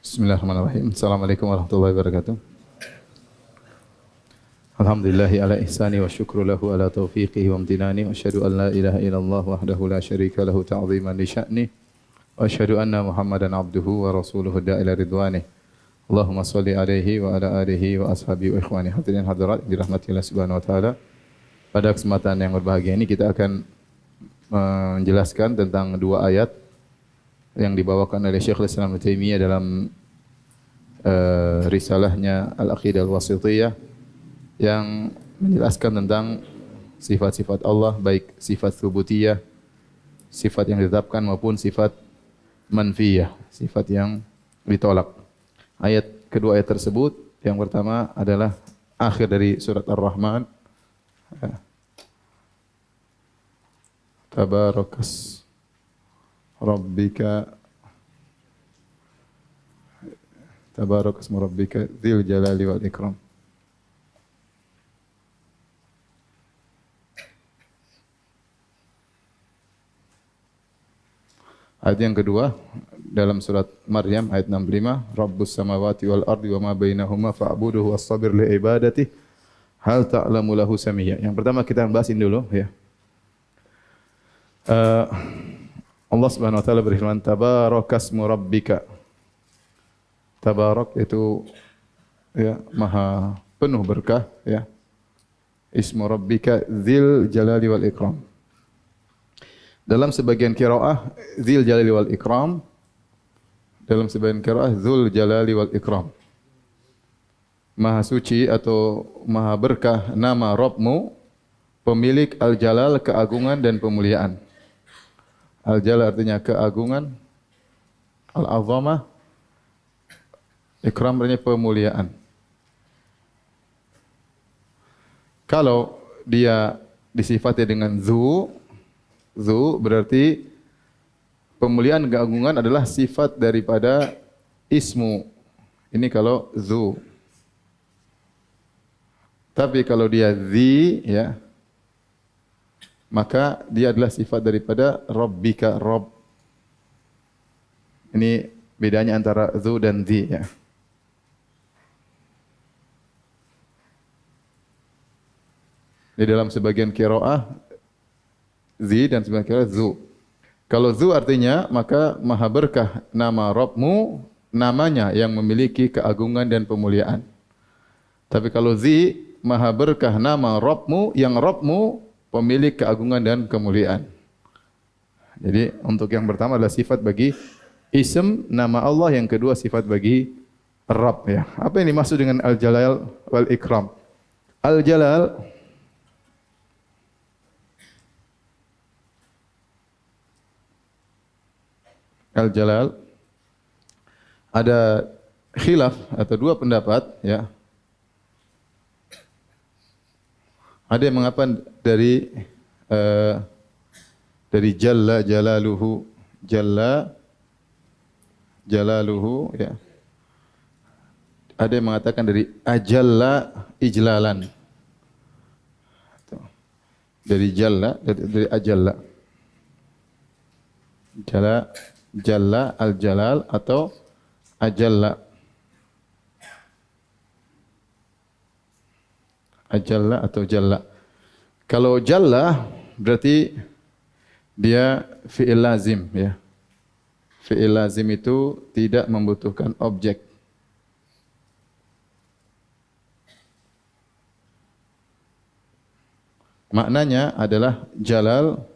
Bismillahirrahmanirrahim. Assalamualaikum warahmatullahi wabarakatuh. Alhamdulillahi ala ihsani wa syukru lahu ala taufiqihi wa amtinani. Wa asyhadu an la ilaha illallah wahdahu la syarika lahu ta'ziman li sya'ni. Wa asyhadu anna Muhammadan abduhu wa rasuluhu da'ila ridwanih. Allahumma salli alaihi wa ala alihi wa ashabihi wa ikhwani hadirin hadirat dirahmatillah subhanahu wa ta'ala. Pada kesempatan yang berbahagia ini kita akan menjelaskan tentang dua ayat yang dibawakan oleh Syekhul Islam Ibnu Taimiyah dalam risalahnya Al-Aqidah Al-Wasithiyah yang menjelaskan tentang sifat-sifat Allah, baik sifat tsubutiyah, sifat yang ditetapkan maupun sifat manfiyah, sifat yang ditolak. Kedua ayat tersebut, yang pertama adalah akhir dari surat Ar-Rahman. Tabarakas Rabbika Tabarakas Rabbika dzil jalali wal ikram. Ayat yang kedua dalam surat Maryam ayat 65, Rabbus samawati wal ardi wa ma bainahuma fa'buduhu wastabir li ibadatihi hal ta'lamu lahu samiyya. Yang pertama kita bahas ini dulu ya. Allah Subhanahu wa taala berfirman, Tabarakasmu Rabbika. Tabarak itu ya maha penuh berkah ya. Ismu Rabbika dzil jalali wal ikram. Dalam sebagian qiraah dzil jalali wal ikram. Dalam sebagian qiraah dzul jalali wal ikram. Maha suci atau maha berkah nama Rabbmu, pemilik al-jalal keagungan dan pemuliaan. Al-jalal artinya keagungan, al-azamah, ikram artinya pemuliaan. Kalau dia disifati dengan zu berarti pemuliaan keagungan adalah sifat daripada ismu. Ini kalau zu. Tapi kalau dia zi ya, maka dia adalah sifat daripada Rabbika, Rabb. Ini bedanya antara zu dan zi ya. Di dalam sebagian qiraah zi dan sebagian qiraah zu. Kalau zu artinya maka maha berkah nama Rabbmu, namanya yang memiliki keagungan dan pemuliaan. Tapi kalau zi maha berkah nama Rabbmu, yang Rabbmu pemilik keagungan dan kemuliaan. Jadi untuk yang pertama adalah sifat bagi ism nama Allah, yang kedua sifat bagi Rabb ya. Apa yang dimaksud dengan al-jalal wal ikram? Al-jalal ada khilaf atau dua pendapat ya. Ada yang mengatakan dari jalla jalaluhu, jalla jalaluhu ya. Ada yang mengatakan dari ajalla ijlalan. Dari jalla, dari ajalla. Jalla al-jalal atau ajalla. Ajalla atau jalla. Kalau jalla berarti dia fi'il lazim ya. Fi'il lazim itu tidak membutuhkan objek. Maknanya adalah jalal,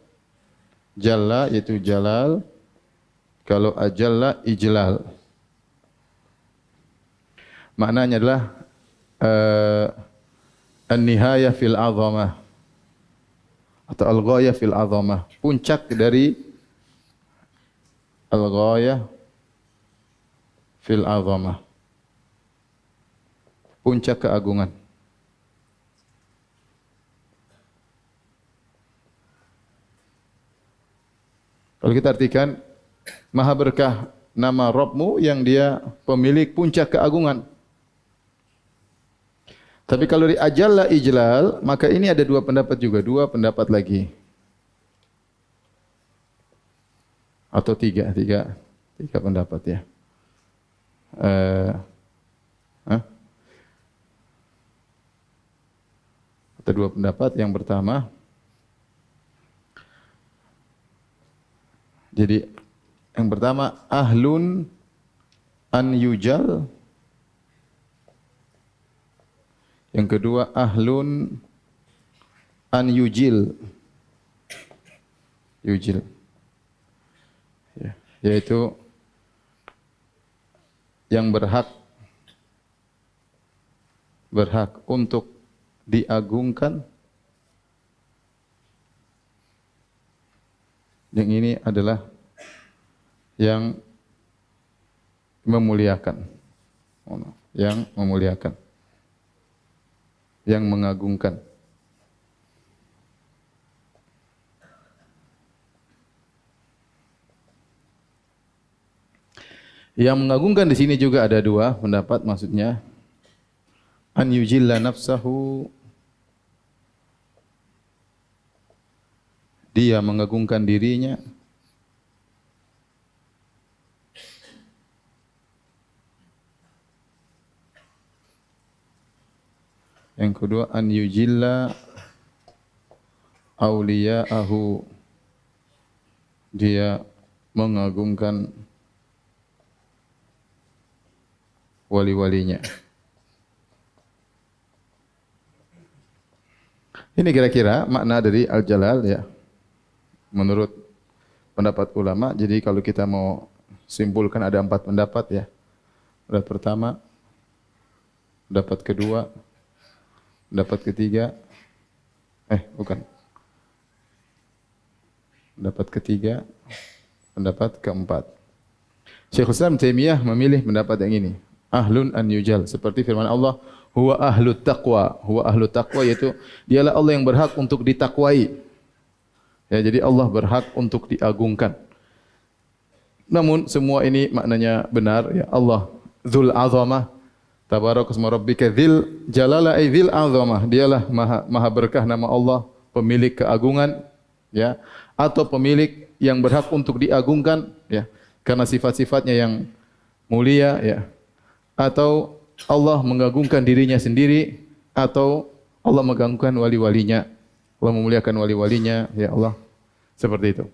jalla yaitu jalal. Kalau ajalla ijlal. Maknanya adalah an-nihayah fil azamah atau al-ghayah fil azamah, puncak dari al-ghayah fil azamah, puncak keagungan. Kalau kita artikan maha berkah nama Rabbmu yang dia pemilik puncak keagungan. Tapi kalau di ajalla ijlal, maka ini ada dua pendapat juga, dua pendapat lagi. Atau tiga pendapat ya. eh, hah? Ada dua pendapat. Yang pertama, jadi yang pertama ahlun an yujal, yang kedua ahlun an yujil. Yujil. Ya, yaitu yang berhak untuk diagungkan. Yang ini adalah yang memuliakan. Yang memuliakan. Yang mengagungkan. Yang mengagungkan di sini juga ada dua pendapat, maksudnya an yujilla nafsahu, dia mengagungkan dirinya, yang kedua an yujilla auliya'ahu, dia mengagungkan wali-walinya. Ini kira-kira makna dari al-jalal ya. Menurut pendapat ulama, jadi kalau kita mau simpulkan ada 4 pendapat ya. Pendapat pertama, pendapat kedua, pendapat ketiga, pendapat ketiga, pendapat keempat. Syekhul Islam Taimiyah memilih pendapat yang ini. Ahlun an yujal, seperti firman Allah, huwa ahlut taqwa. Huwa ahlut taqwa, yaitu dialah Allah yang berhak untuk ditakwai. Ya, jadi Allah berhak untuk diagungkan. Namun semua ini maknanya benar ya. Allah Dzul Azamah, tabarakasma rabbika dzil jalala ay dzil azamah. Dialah maha berkah nama Allah, pemilik keagungan ya, atau pemilik yang berhak untuk diagungkan ya, karena sifat-sifatnya yang mulia ya. Atau Allah mengagungkan dirinya sendiri, atau Allah mengagungkan wali-walinya. Allah memuliakan wali-walinya, ya Allah. Seperti itu.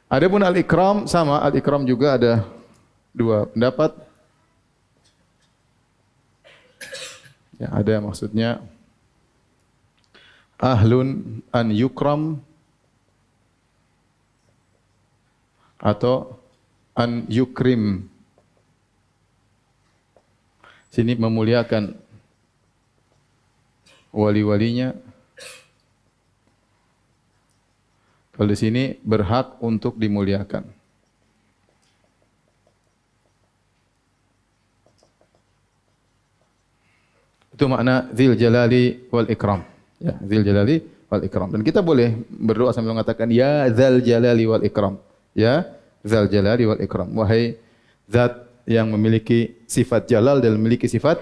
Adapun al-ikram sama, al-ikram juga ada 2 pendapat. Ya, ada maksudnya ahlun an yukram atau an yukrim. Sini memuliakan wali-walinya. Kalau di sini berhak untuk dimuliakan. Itu makna Dzil Jalali wal Ikram. Ya, Dzil Jalali wal Ikram. Dan kita boleh berdoa sambil mengatakan ya Dzal Jalali wal Ikram. Ya Dzal Jalali wal Ikram. Wahai zat yang memiliki sifat jalal dan memiliki sifat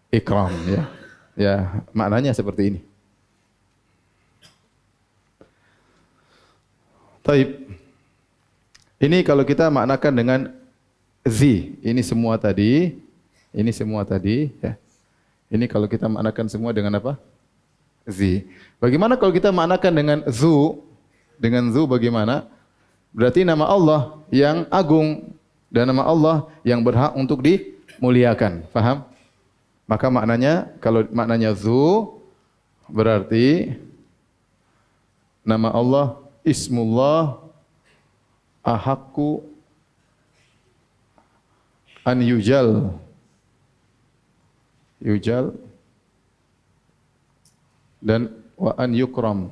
ikram ya. Ya, maknanya seperti ini. Taib. Ini kalau kita maknakan dengan zi, ini semua tadi ya. Ini kalau kita maknakan semua dengan apa? Zi. Bagaimana kalau kita maknakan dengan zu? Dengan zu bagaimana? Berarti nama Allah yang agung dan nama Allah yang berhak untuk dimuliakan. Faham? Maka maknanya, kalau maknanya zu, berarti nama Allah, Ismullah, ahaqqu an yujal. Yujal. Dan wa an yukram.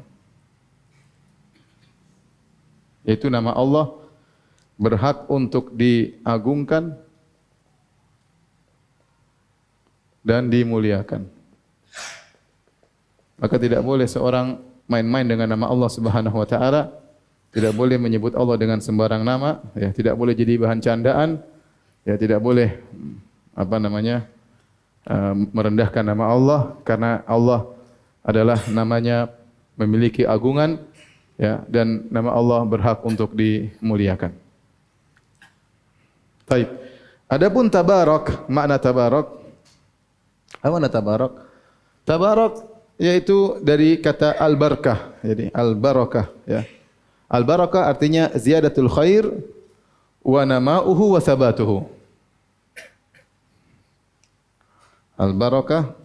Itu nama Allah berhak untuk diagungkan dan dimuliakan. Maka tidak boleh seorang main-main dengan nama Allah Subhanahu wa taala, tidak boleh menyebut Allah dengan sembarang nama, ya, tidak boleh jadi bahan candaan, ya, tidak boleh merendahkan nama Allah, karena Allah adalah namanya memiliki agungan, ya, dan nama Allah berhak untuk dimuliakan. Baik. Adapun tabarak, makna tabarak, apa makna tabarak? Tabarak yaitu dari kata al-barakah. Jadi al-barakah ya. Al-barakah artinya ziyadatul khair wa nama'uhu wa sabatuhu. Al-barakah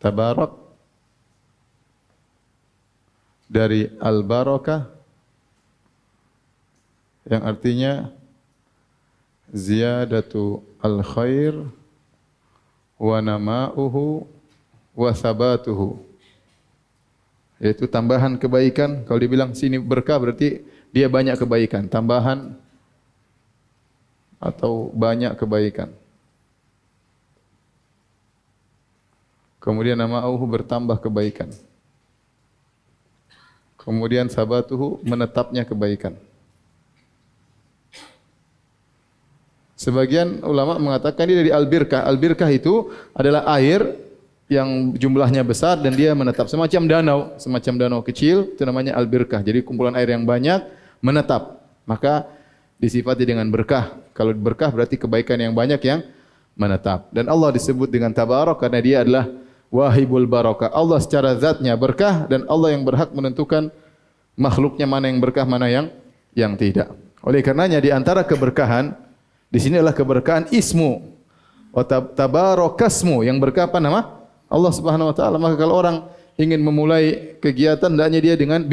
tabarak dari al-barakah yang artinya ziyadatu al-khair wa nama'uhu wa sabatuhu, yaitu tambahan kebaikan. Kalau dibilang sini berkah berarti dia banyak kebaikan, tambahan atau banyak kebaikan. Kemudian nama'uhu bertambah kebaikan. Kemudian sabatuhu menetapnya kebaikan. Sebagian ulama mengatakan ini dari al-birkah. Al-birkah itu adalah air yang jumlahnya besar dan dia menetap semacam danau kecil, itu namanya al-birkah. Jadi kumpulan air yang banyak menetap, maka disifati dengan berkah. Kalau berkah berarti kebaikan yang banyak yang menetap. Dan Allah disebut dengan tabarak karena dia adalah wahibul barakah. Allah secara zatnya berkah dan Allah yang berhak menentukan makhluknya mana yang berkah, mana yang tidak. Oleh karenanya di antara keberkahan di sini adalah keberkahan ismu. Wa tabarakasmu, yang berkah apa nama? Allah Subhanahu wa taala. Maka kalau orang ingin memulai kegiatan hendaknya dia dengan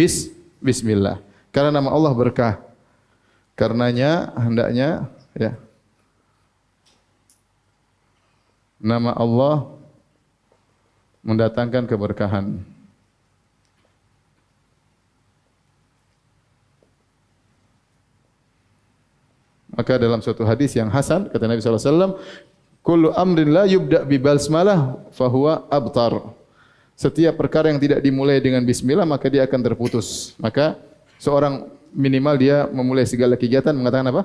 bismillah. Karena nama Allah berkah. Karenanya hendaknya ya nama Allah mendatangkan keberkahan. Maka dalam suatu hadis yang hasan kata Nabi sallallahu alaihi wasallam, kullu amrin la yubda bi basmalah fahuwa abtar. Setiap perkara yang tidak dimulai dengan bismillah maka dia akan terputus. Maka seorang minimal dia memulai segala kegiatan mengatakan apa?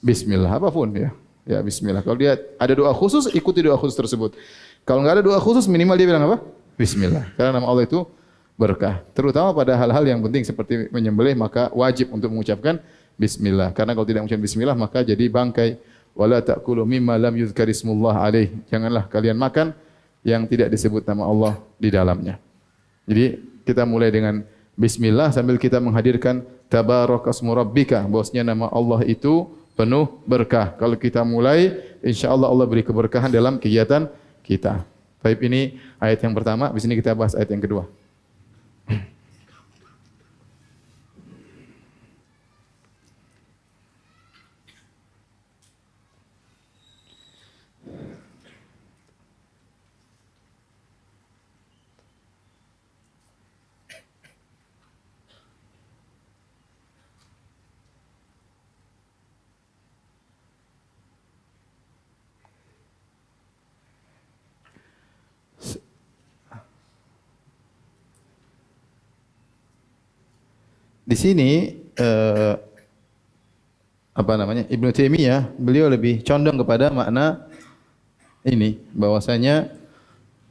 Bismillah, apapun ya. Ya bismillah. Kalau dia ada doa khusus, ikuti doa khusus tersebut. Kalau enggak ada doa khusus, minimal dia bilang apa? Bismillah. Karena nama Allah itu berkah. Terutama pada hal-hal yang penting seperti menyembelih, maka wajib untuk mengucapkan bismillah. Karena kalau tidak mengucapkan bismillah maka jadi bangkai. Wala ta'kulu mimma lam yuzkar ismullah alaih. Janganlah kalian makan yang tidak disebut nama Allah di dalamnya. Jadi kita mulai dengan bismillah sambil kita menghadirkan tabarakasmu rabbika. Bahwasanya nama Allah itu penuh berkah. Kalau kita mulai, insyaallah Allah beri keberkahan dalam kegiatan kita. Baik, ini ayat yang pertama. Di sini kita bahas ayat yang kedua. Di sini apa namanya? Ibnu Taimiyah beliau lebih condong kepada makna ini bahwasanya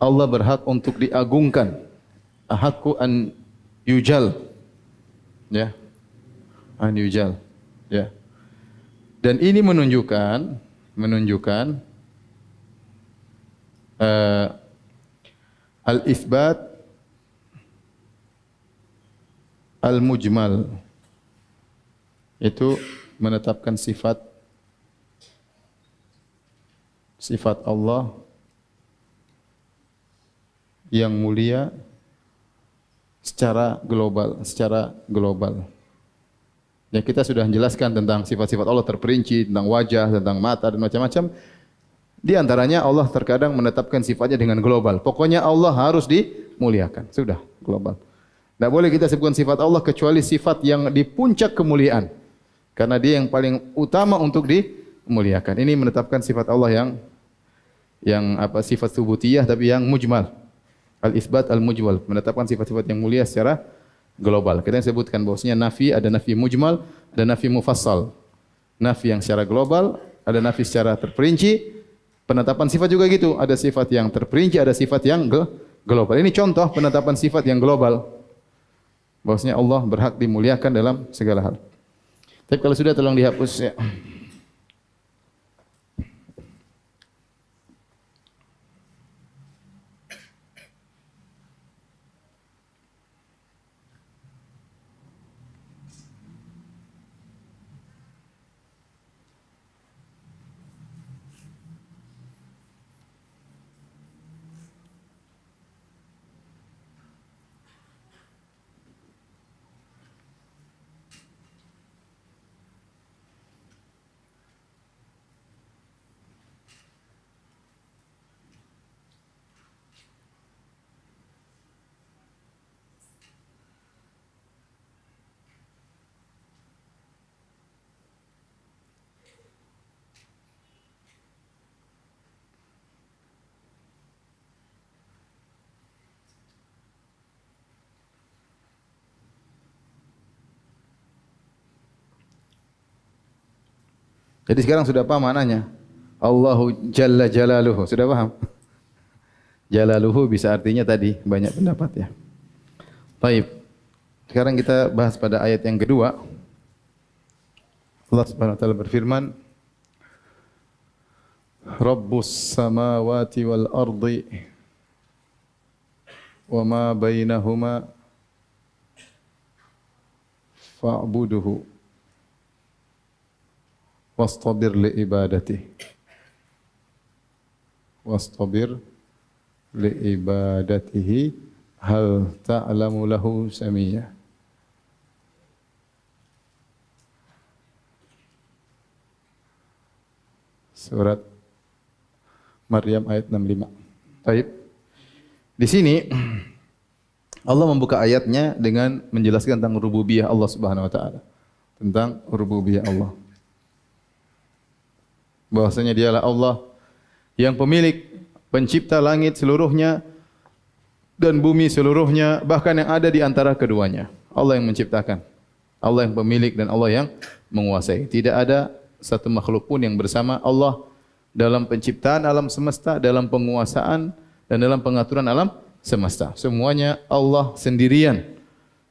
Allah berhak untuk diagungkan. Ahakku an yujal. Ya. An yujal. Ya. Dan ini menunjukkan al-itsbat al-mujmal, itu menetapkan sifat Allah yang mulia secara global. Ya, kita sudah menjelaskan tentang sifat-sifat Allah terperinci, tentang wajah, tentang mata dan macam-macam. Di antaranya Allah terkadang menetapkan sifatnya dengan global. Pokoknya Allah harus dimuliakan. Sudah global. Tidak boleh kita sebutkan sifat Allah kecuali sifat yang di puncak kemuliaan. Karena dia yang paling utama untuk dimuliakan. Ini menetapkan sifat Allah yang apa, sifat subutiyah tapi yang mujmal. Al-itsbat al-mujmal, menetapkan sifat-sifat yang mulia secara global. Kita sebutkan bahwasanya nafi, ada nafi mujmal, ada nafi mufassal. Nafi yang secara global, ada nafi secara terperinci. Penetapan sifat juga gitu, ada sifat yang terperinci, ada sifat yang global. Ini contoh penetapan sifat yang global. Bahwasanya Allah berhak dimuliakan dalam segala hal. Tapi kalau sudah tolong dihapus ya. Jadi sekarang sudah paham maknanya. Allahu Jalla Jalaluhu. Sudah paham? Jalaluhu bisa artinya tadi banyak pendapat ya. Baik. Sekarang kita bahas pada ayat yang kedua. Allah Subhanahu wa taala berfirman, Rabbus samawati wal ardi wa ma bainahuma fa'buduhu wastabir li ibadatihi wastabir li ibadatihi hal ta'lamu lahu samiyya. Surat Maryam ayat 65. Baik. Di sini Allah membuka ayatnya dengan menjelaskan tentang rububiyah Allah Subhanahu wa taala. Tentang rububiyah Allah. Bahwasanya dialah Allah yang pemilik, pencipta langit seluruhnya dan bumi seluruhnya, bahkan yang ada di antara keduanya. Allah yang menciptakan. Allah yang pemilik dan Allah yang menguasai. Tidak ada satu makhluk pun yang bersama Allah dalam penciptaan alam semesta, dalam penguasaan dan dalam pengaturan alam semesta. Semuanya Allah sendirian.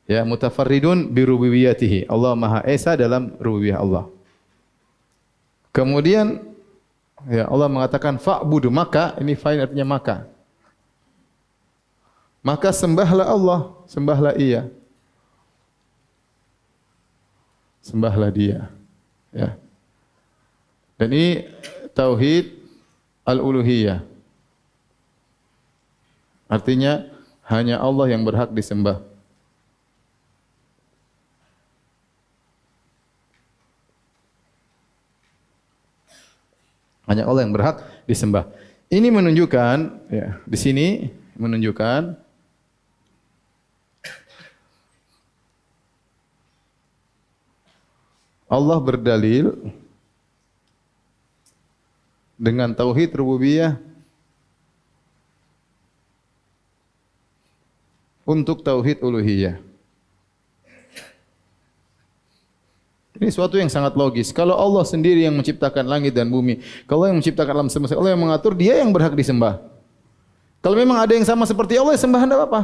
Ya, mutafarridun bi rububiyyatihi. Allah Maha Esa dalam rububiyah Allah. Kemudian ya Allah mengatakan fa'budu, maka ini fa'il artinya maka. Maka sembahlah Allah, sembahlah Ia. Sembahlah Dia. Ya. Dan ini tauhid al-uluhiyah. Artinya hanya Allah yang berhak disembah. Hanya Allah yang berhak disembah. Ini menunjukkan, ya, di sini menunjukkan Allah berdalil dengan tauhid rububiyah untuk tauhid uluhiyah. Ini suatu yang sangat logis. Kalau Allah sendiri yang menciptakan langit dan bumi, kalau yang menciptakan alam semesta, Allah yang mengatur, Dia yang berhak disembah. Kalau memang ada yang sama seperti Allah, ya sembah tidak apa-apa.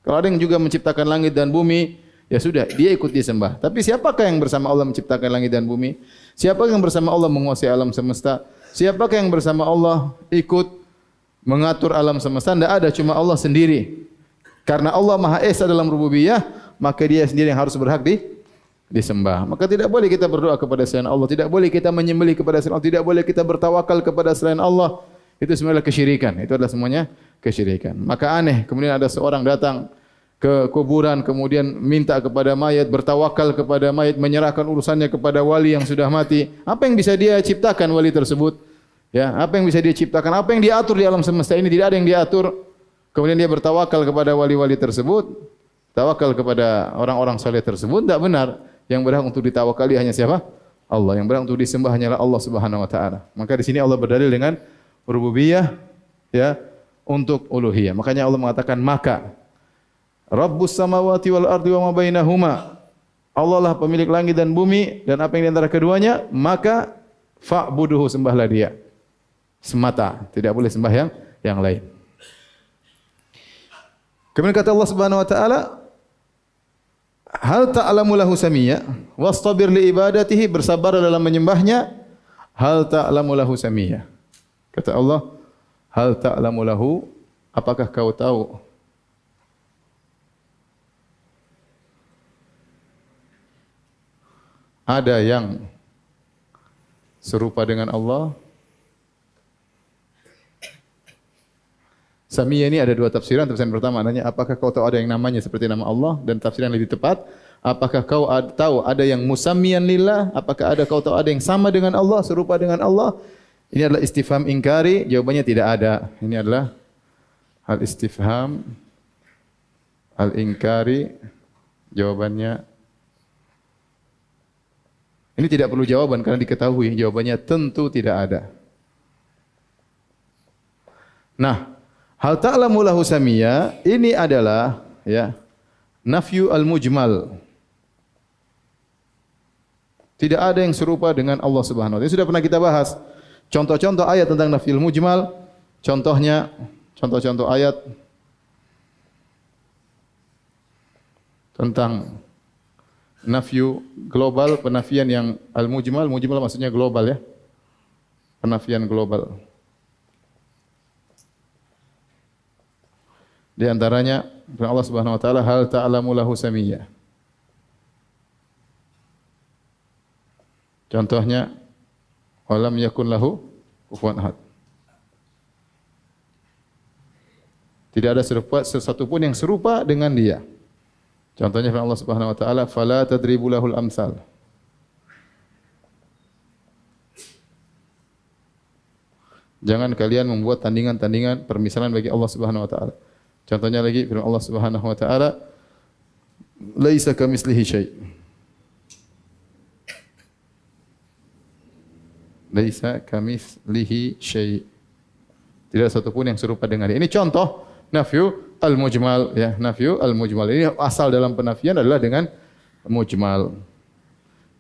Kalau ada yang juga menciptakan langit dan bumi, ya sudah, Dia ikut disembah. Tapi siapakah yang bersama Allah menciptakan langit dan bumi? Siapakah yang bersama Allah menguasai alam semesta? Siapakah yang bersama Allah ikut mengatur alam semesta? Tidak ada, cuma Allah sendiri. Karena Allah Maha Esa dalam rububiyah, maka Dia sendiri yang harus berhak disembah. Maka tidak boleh kita berdoa kepada selain Allah, tidak boleh kita menyembelih kepada selain Allah, tidak boleh kita bertawakal kepada selain Allah. Itu semuanya kesyirikan. Itu adalah semuanya kesyirikan. Maka aneh, kemudian ada seorang datang ke kuburan, kemudian minta kepada mayat, bertawakal kepada mayat, menyerahkan urusannya kepada wali yang sudah mati. Apa yang bisa dia ciptakan wali tersebut? Ya, apa yang bisa dia ciptakan? Apa yang diatur di alam semesta ini? Tidak ada yang diatur. Kemudian dia bertawakal kepada wali-wali tersebut, tawakal kepada orang-orang saleh tersebut. Tidak benar. Yang berhak untuk ditawakali hanya siapa? Allah. Yang berhak untuk disembah hanyalah Allah Subhanahu wa taala. Maka di sini Allah berdalil dengan rububiyah, ya, untuk uluhiyah. Makanya Allah mengatakan maka Rabbus samawati wal ardi wa ma bainahuma. Allah lah pemilik langit dan bumi dan apa yang di antara keduanya, maka fa'buduhu, sembahlah Dia semata, tidak boleh sembah yang lain. Kemudian kata Allah Subhanahu wa taala, hal ta'lamu lahu samiyya wastabir li ibadatihi, bersabar dalam menyembahnya. Hal ta'lamu lahu samiyya. Kata Allah, hal ta'lamu lahu, apakah kau tahu ada yang serupa dengan Allah? Samiyya ini ada dua tafsiran. Tafsiran pertama maknanya, apakah kau tahu ada yang namanya seperti nama Allah? Dan tafsiran lebih tepat, apakah kau tahu ada yang musammiyan lillah? Apakah kau tahu ada yang sama dengan Allah, serupa dengan Allah? Ini adalah istifham ingkari, jawabannya tidak ada. Ini adalah hal istifham al-ingkari, jawabannya ini tidak perlu jawaban karena diketahui, jawabannya tentu tidak ada. Nah, hal ta'lamu lahu samiyya ini adalah, ya, nafyu al-mujmal. Tidak ada yang serupa dengan Allah Subhanahu wa taala. Ini sudah pernah kita bahas. Contoh-contoh ayat tentang nafyul mujmal, contohnya contoh-contoh ayat tentang nafyu global, penafian yang al-mujmal, mujmal maksudnya global ya. Penafian global. Di antaranya firman Allah Subhanahu wa taala, hal ta'lamu lahu samiyya. Contohnya walam yakun lahu kufuwan ahad. Tidak ada sesuatu pun yang serupa dengan dia. Contohnya firman Allah Subhanahu wa taala, fala tadribu lahul amsal. Jangan kalian membuat tandingan-tandingan permisalan bagi Allah Subhanahu wa taala. Contohnya lagi firman Allah Subhanahu wa taala, laisa kamitslihi syai'. Laisa kamitslihi syai'. Tidak satu pun yang serupa dengan dia. Ini contoh nafyu al-mujmal ya, nafyu al-mujmal. Ini asal dalam penafian adalah dengan mujmal.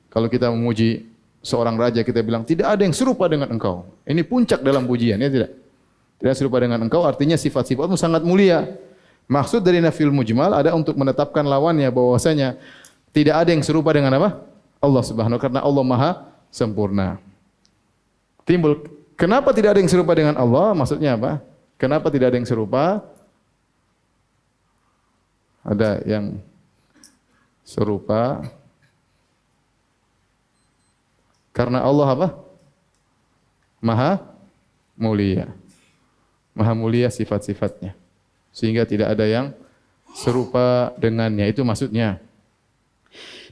Kalau kita memuji seorang raja, kita bilang tidak ada yang serupa dengan engkau. Ini puncak dalam pujian, ya tidak? Tidak serupa dengan engkau artinya sifat-sifatmu sangat mulia. Maksud dari nafyul mujmal ada untuk menetapkan lawannya bahwasanya tidak ada yang serupa dengan apa? Allah Subhanahu wa taala, karena Allah Maha sempurna. Timbul kenapa tidak ada yang serupa dengan Allah? Maksudnya apa? Kenapa tidak ada yang serupa? Ada yang serupa karena Allah apa? Maha mulia. Maha mulia sifat-sifatnya. Sehingga tidak ada yang serupa dengannya. Itu maksudnya.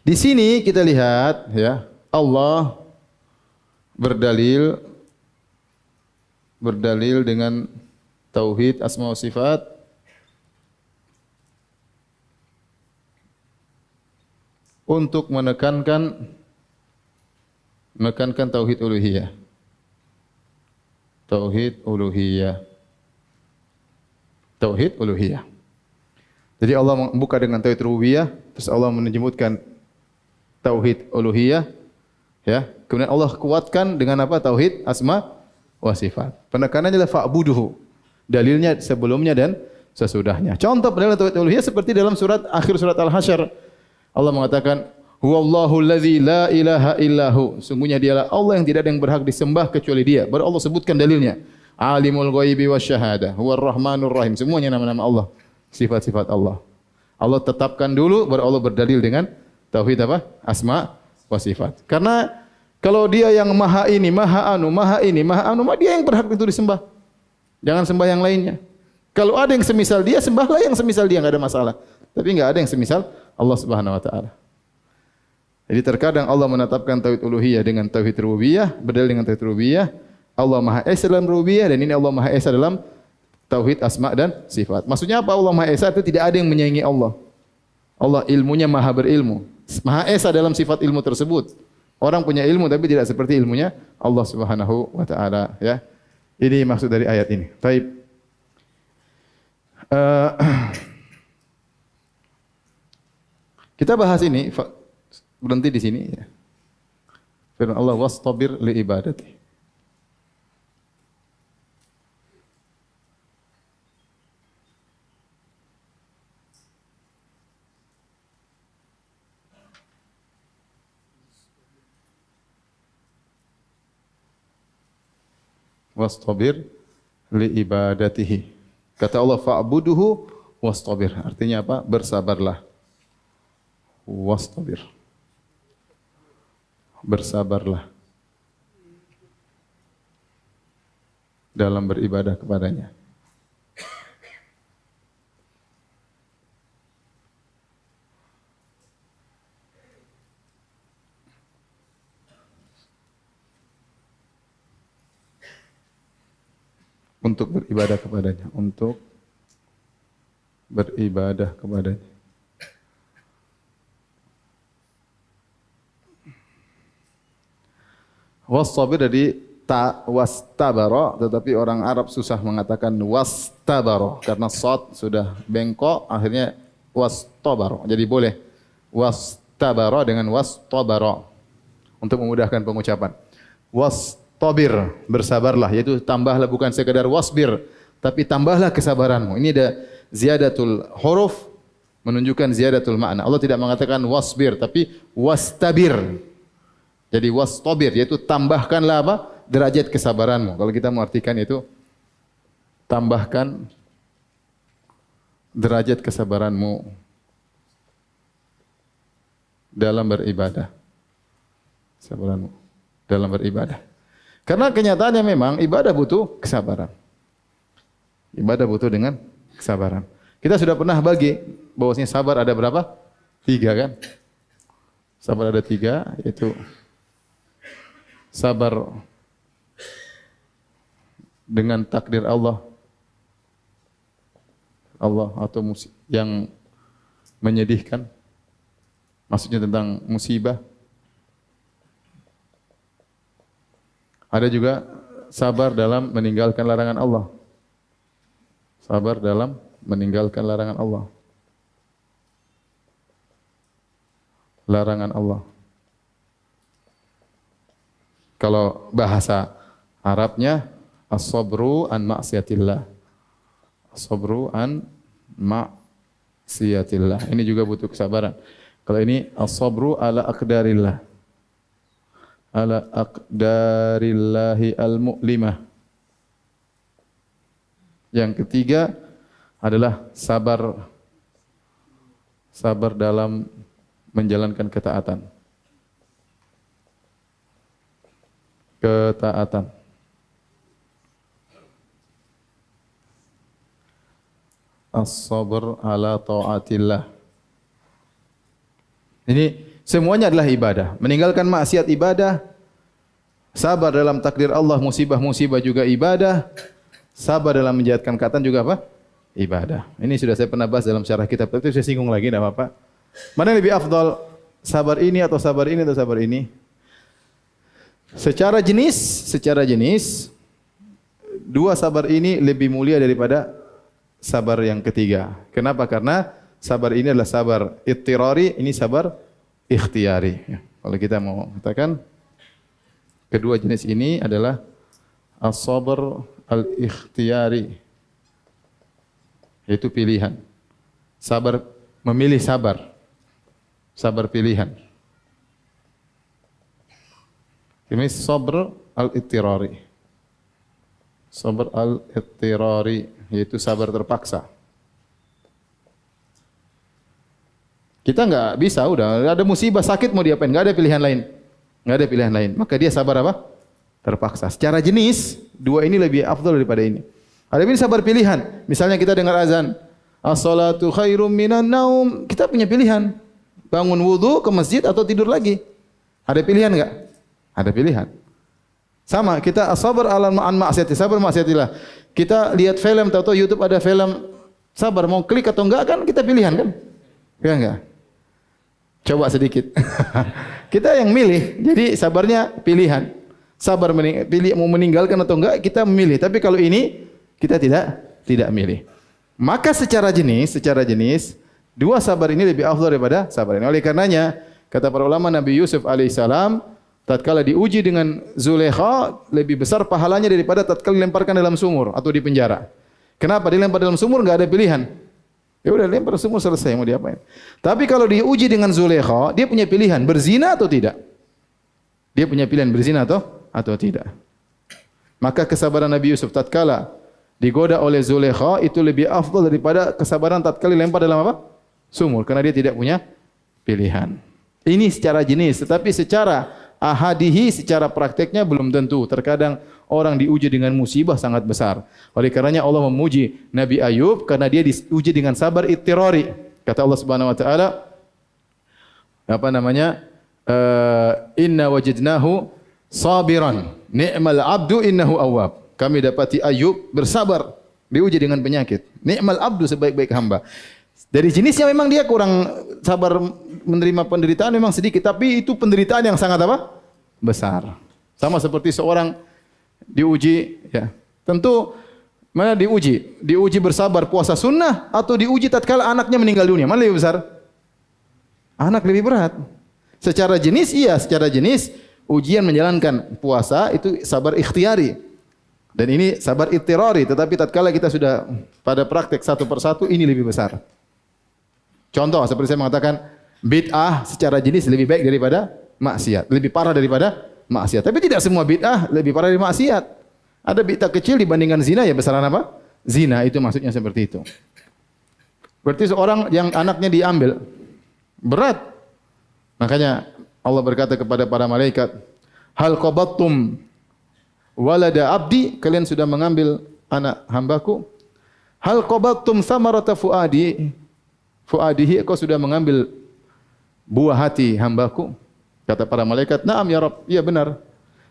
Di sini kita lihat ya, Allah berdalil dengan tauhid asma wa sifat untuk menekankan tauhid uluhiyah. Tauhid uluhiyah. Tauhid uluhiyah. Jadi Allah membuka dengan tauhid rububiyah, terus Allah menyebutkan tauhid uluhiyah, ya. Kemudian Allah kuatkan dengan apa? Tauhid asma wa sifat. Penekanannya adalah fa'buduhu. Dalilnya sebelumnya dan sesudahnya. Contoh pendalam tauhid uluhiyah seperti dalam akhir surat Al-Hasyr. Allah mengatakan, huwallahu allazi la ilaha illahu. Sungguhnya dialah Allah yang tidak ada yang berhak disembah kecuali Dia. Baru Allah sebutkan dalilnya. Alimul ghaibi wasyahadah, huwar rahmanur rahim. Semuanya nama-nama Allah, sifat-sifat Allah. Allah tetapkan dulu, baru Allah berdalil dengan tauhid apa? Asma wa sifat. Karena kalau Dia yang maha ini, maha anu, Dia yang berhak itu disembah. Jangan sembah yang lainnya. Kalau ada yang semisal Dia, sembahlah yang semisal Dia, enggak ada masalah. Tapi enggak ada yang semisal Allah Subhanahu wa taala. Jadi terkadang Allah menetapkan tauhid uluhiyah dengan tauhid rububiyah, berdalil dengan tauhid rububiyah. Allah Maha Esa dalam rububiyah dan ini Allah Maha Esa dalam tauhid asma dan sifat. Maksudnya apa? Allah Maha Esa itu tidak ada yang menyaingi Allah. Allah ilmunya maha berilmu. Maha Esa dalam sifat ilmu tersebut. Orang punya ilmu tapi tidak seperti ilmunya Allah Subhanahu wa taala, ya. Ini maksud dari ayat ini. Baik. Kita bahas ini, berhenti di sini ya. Firman Allah, wastabir li ibadati. Wastabir li ibadatihi. Kata Allah, fa'buduhu wastabir. Artinya apa? Bersabarlah. Wastabir. Bersabarlah dalam beribadah kepadanya. Untuk beribadah kepadanya, untuk beribadah kepadanya. Wastabir dari ta wastabara, tetapi orang Arab susah mengatakan wastabara karena shad sudah bengkok, akhirnya wastabara. Jadi boleh wastabara dengan wastabara. untuk memudahkan pengucapan. Wastabir, bersabarlah, yaitu tambahlah bukan sekadar wasbir, tapi tambahlah kesabaranmu. Ini ada ziyadatul huruf menunjukkan ziyadatul makna. Allah tidak mengatakan wasbir tapi wastabir. Jadi wastabir yaitu tambahkanlah apa? Derajat kesabaranmu. Kalau kita mengartikan itu tambahkan derajat kesabaranmu dalam beribadah. Kesabaranmu dalam beribadah. Karena kenyataannya memang ibadah butuh kesabaran. Ibadah butuh dengan kesabaran. Kita sudah pernah bagi bahwasanya sabar ada berapa? 3 kan? Sabar ada 3, yaitu sabar dengan takdir Allah atau yang menyedihkan, maksudnya tentang musibah. Ada juga sabar dalam meninggalkan larangan Allah. Sabar dalam meninggalkan larangan Allah. Larangan Allah. Kalau bahasa Arabnya as-sabru an ma'siyatillah. As-sabru an ma'siyatillah. Ini juga butuh kesabaran. Kalau ini as-sabru ala aqdarillah. Ala aqdarillahi al-mu'limah. Yang ketiga adalah sabar dalam menjalankan ketaatan. Ketaatan. As-sabr ala ta'atillah. Ini semuanya adalah ibadah. Meninggalkan maksiat ibadah. Sabar dalam takdir Allah, musibah-musibah juga ibadah. Sabar dalam menjalankan ketaatan juga apa? Ibadah. Ini sudah saya pernah bahas dalam syarah kitab, tapi saya singgung lagi, tidak apa-apa. Mana yang lebih afdal? Sabar ini atau sabar ini atau sabar ini? Secara jenis, 2 sabar ini lebih mulia daripada sabar yang ketiga. Kenapa? Karena sabar ini adalah sabar ittirari, ini sabar ikhtiyari. Kalau kita mau katakan, kedua jenis ini adalah as-sabr al-ikhtiyari, yaitu pilihan. Sabar, memilih sabar. Sabar pilihan. Ini sabr al-ittirari. Sabr al-ittirari, yaitu sabar terpaksa. Kita enggak bisa, udah ada musibah, sakit, mau diapain? Enggak ada pilihan lain. Enggak ada pilihan lain. Maka dia sabar apa? Terpaksa. Secara jenis, 2 ini lebih afdal daripada ini. Ada ini sabar pilihan. Misalnya kita dengar azan, as-salatu khairum minan naum. Kita punya pilihan. Bangun wudu, ke masjid atau tidur lagi. Ada pilihan enggak? Ada pilihan. Sama, kita as-sabr ala ma'siyati, sabar ma'siyatillah. Kita lihat film, tahu-tahu YouTube ada film, sabar mau klik atau enggak kan kita pilihan kan? Ya enggak? Coba sedikit. Kita yang milih. Jadi sabarnya pilihan. Sabar pilih mau meninggalkan atau enggak kita memilih. Tapi kalau ini kita tidak milih. Maka secara jenis 2 sabar ini lebih afdal daripada sabar ini. Oleh karenanya kata para ulama, Nabi Yusuf alaihissalam tatkala diuji dengan Zulaikha lebih besar pahalanya daripada tatkala dilemparkan dalam sumur atau di penjara. Kenapa? Dilempar dalam sumur enggak ada pilihan. Ya udah lempar sumur, selesai, mau diapain. Tapi kalau diuji dengan Zulaikha, dia punya pilihan berzina atau tidak. Dia punya pilihan berzina atau tidak. Maka kesabaran Nabi Yusuf tatkala digoda oleh Zulaikha itu lebih afdal daripada kesabaran tatkala dilempar dalam apa? Sumur, karena dia tidak punya pilihan. Ini secara jenis, tetapi secara ahadihi, secara prakteknya belum tentu. Terkadang orang diuji dengan musibah sangat besar. Oleh karenanya Allah memuji Nabi Ayub karena dia diuji dengan sabar ittirari. Kata Allah Subhanahu wa taala, inna wajadnahu sabiran ni'mal abdu innahu awwab. Kami dapati Ayub bersabar, diuji dengan penyakit. Ni'mal abdu, sebaik-baik hamba. Dari jenisnya memang dia kurang sabar menerima penderitaan memang sedikit, tapi itu penderitaan yang sangat apa? Besar. Sama seperti seorang diuji, ya. Tentu mana diuji? Diuji bersabar puasa sunnah atau diuji tatkala anaknya meninggal dunia? Mana lebih besar? Anak lebih berat. Secara jenis iya, secara jenis Ujian menjalankan puasa itu sabar ikhtiari. Dan ini sabar ittirari, tetapi tatkala kita sudah pada praktek satu persatu ini lebih besar. Contoh seperti saya mengatakan bid'ah secara jenis lebih baik daripada maksiat, lebih parah daripada maksiat. Tapi tidak semua bid'ah lebih parah dari maksiat. Ada bid'ah kecil dibandingkan zina ya besaran apa? Zina, itu maksudnya seperti itu. Berarti seorang yang anaknya diambil berat. Makanya Allah berkata kepada para malaikat, "Hal qabattum walada abdi?" Kalian sudah mengambil anak hambaku? "Hal qabattum samarata fuadihi?" Kau sudah mengambil buah hati hambaku? Kata para malaikat, "Na'am ya Rabb." Iya benar.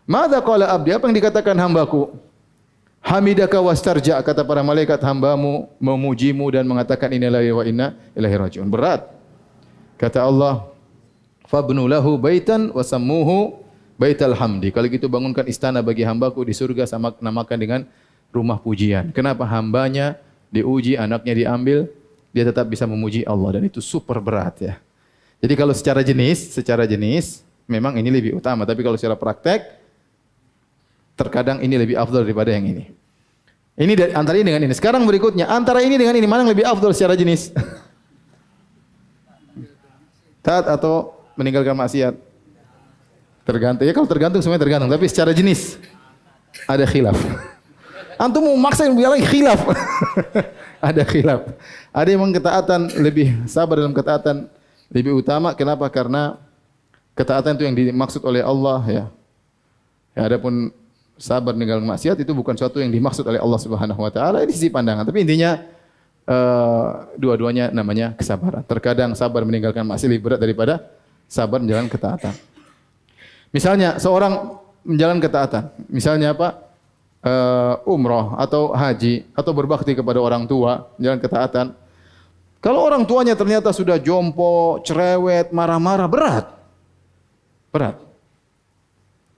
"Madza qala abdi?" Apa yang dikatakan hambaku? "Hamidaka wastarja." Kata para malaikat, hambamu memujimu dan mengatakan inna lillahi wa inna ilaihi rajiun. Berat. Kata Allah, "Fabnu lahu baitan wa sammuhu baital hamdi." Kalau gitu bangunkan istana bagi hambaku di surga, sama namakan dengan rumah pujian. Kenapa? Hambanya diuji, anaknya diambil, dia tetap bisa memuji Allah, dan itu super berat ya. Jadi kalau secara jenis memang ini lebih utama, tapi kalau secara praktek terkadang ini lebih afdal daripada yang ini. Ini antara ini dengan ini. Sekarang berikutnya, antara ini dengan ini mana yang lebih afdal secara jenis? Taat atau meninggalkan maksiat? Tergantung. Ya kalau tergantung semuanya tergantung, tapi secara jenis ada khilaf. Antum mau maksa yang bilang khilaf. Ada khilaf. Ada yang ketaatan lebih sabar dalam ketaatan lebih utama. Kenapa? Karena ketaatan itu yang dimaksud oleh Allah ya. Ya, adapun sabar meninggalkan maksiat itu bukan sesuatu yang dimaksud oleh Allah Subhanahu wa taala. Ini sisi pandangan. Tapi intinya dua-duanya namanya kesabaran. Terkadang sabar meninggalkan maksiat lebih berat daripada sabar menjalankan ketaatan. Misalnya seorang menjalankan ketaatan, misalnya apa? Umrah atau haji atau berbakti kepada orang tua, menjalankan ketaatan. Kalau orang tuanya ternyata sudah jompo, cerewet, marah-marah, berat.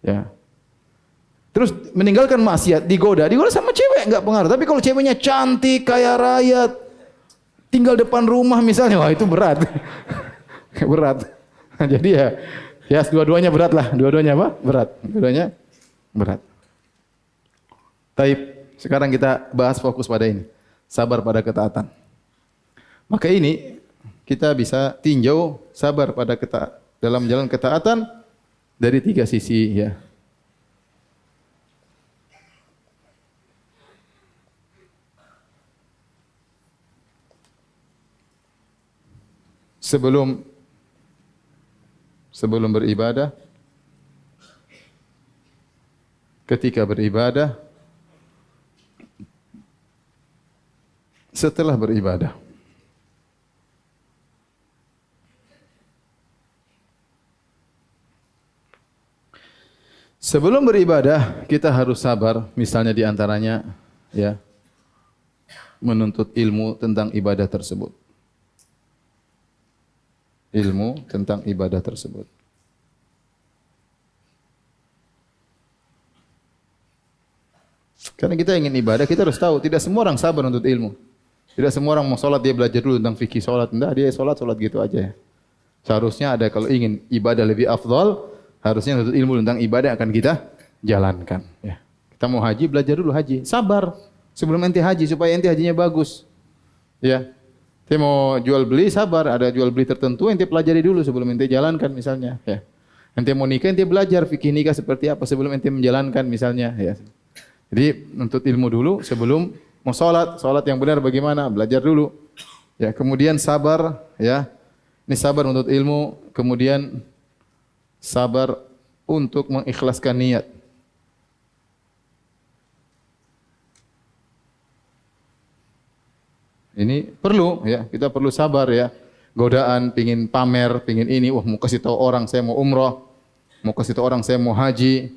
Ya. Terus meninggalkan maksiat, digoda sama cewek enggak pengaruh. Tapi kalau ceweknya cantik, kaya raya, tinggal depan rumah misalnya, wah itu berat. Berat. Jadi ya dua-duanya berat lah. Dua-duanya apa? Berat. Dua-duanya berat. Taib. Sekarang kita bahas fokus pada ini. Sabar pada ketaatan. Maka ini kita bisa tinjau sabar pada dalam jalan ketaatan dari tiga sisi ya. Sebelum beribadah, ketika beribadah, setelah beribadah. Sebelum beribadah, kita harus sabar, misalnya di antaranya ya, menuntut ilmu tentang ibadah tersebut. Ilmu tentang ibadah tersebut. Karena kita ingin ibadah, kita harus tahu, tidak semua orang sabar untuk ilmu. Tidak semua orang mau sholat, dia belajar dulu tentang fikih sholat. Tidak, dia sholat gitu aja. Seharusnya ada, kalau ingin ibadah lebih afdal, harusnya untuk ilmu tentang ibadah akan kita jalankan. Ya. Kita mau haji, belajar dulu haji. Sabar sebelum ente haji, supaya ente hajinya bagus. Ya. Ente mau jual beli, sabar. Ada jual beli tertentu, ente pelajari dulu sebelum ente jalankan misalnya. Ya. Ente mau nikah, ente belajar fikih nikah seperti apa sebelum ente menjalankan misalnya. Ya. Jadi untuk ilmu dulu sebelum mau sholat yang benar bagaimana, belajar dulu. Ya, kemudian sabar, ya. Ini sabar untuk ilmu, kemudian sabar untuk mengikhlaskan niat. Ini perlu ya, kita perlu sabar ya. Godaan, pingin pamer, pingin ini, wah mau kasih tahu orang saya mau umrah, mau kasih tahu orang saya mau haji,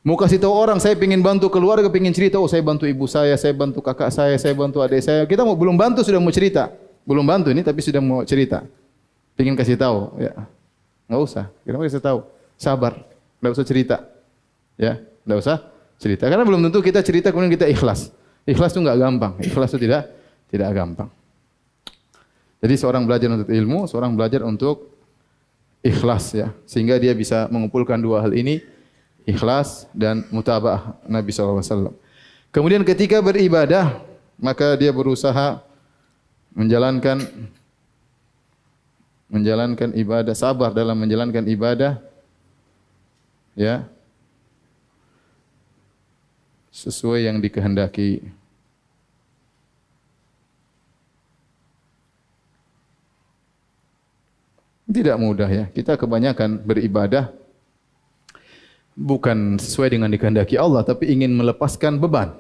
mau kasih tahu orang saya pingin bantu keluarga, pingin cerita, oh saya bantu ibu saya bantu kakak saya bantu adik saya. Kita mau belum bantu sudah mau cerita, belum bantu ini tapi sudah mau cerita, pingin kasih tahu ya. Enggak usah, kita mau kasih tahu, sabar, enggak usah cerita, ya, enggak usah cerita, karena belum tentu kita cerita kemudian kita ikhlas. Ikhlas itu enggak gampang, ikhlas itu tidak gampang. Jadi seorang belajar untuk ilmu, seorang belajar untuk ikhlas ya. Sehingga dia bisa mengumpulkan dua hal ini, ikhlas dan mutabaah Nabi sallallahu alaihi wasallam. Kemudian ketika beribadah, maka dia berusaha menjalankan ibadah, sabar dalam menjalankan ibadah ya sesuai yang dikehendaki. Tidak mudah ya. Kita kebanyakan beribadah bukan sesuai dengan dikehendaki Allah, tapi ingin melepaskan beban.